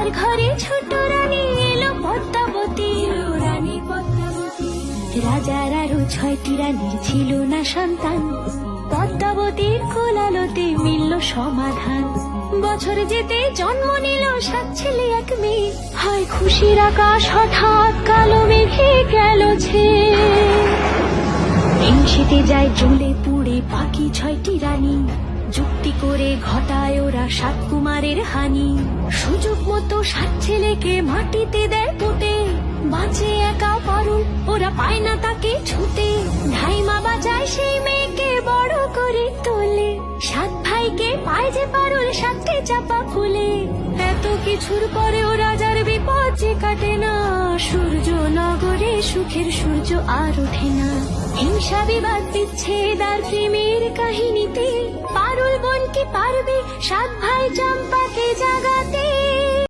তার ঘরে ছোট রানী এলো পদ্মাবতী। রাজার আরো 6টি রানীর ছিল না সন্তান, পদ্মাবতীর কোলালতে মিলল সমাধান। বছর যেতে জন্ম নিল 7 ছেলে 1 মেয়ে, হয় খুশির আকাশ হঠাৎ কালো মেঘে গেল ছেয়ে। হিংসেতে যায় জ্বলে পুড়ে বাকি 6টি রানী, যুক্তি করে ঘটায় ওরা 7 কুমারের হানি। সুযোগ মতো 7 ছেলেকে মাটিতে দেয় পুঁতে, বাঁচে একা পারুল ওরা পায় না তাকে ছুতে। ধাইমা বাজায় সেই মেয়েকে বড় করে তোলে, 7 ভাইকে পায় যে পারুল 7টে চাপা ফুলে। এত কিছুর পরেও রাজার বিপদ যে কাটে না, সূর্য নগরে সুখের সূর্য আর ওঠে না। হিংসা বিবাদ বিচ্ছেদ আর প্রেমের কাহিনীতে পারুল বোন কি পারবে 7 ভাই চম্পাকে জাগাতে।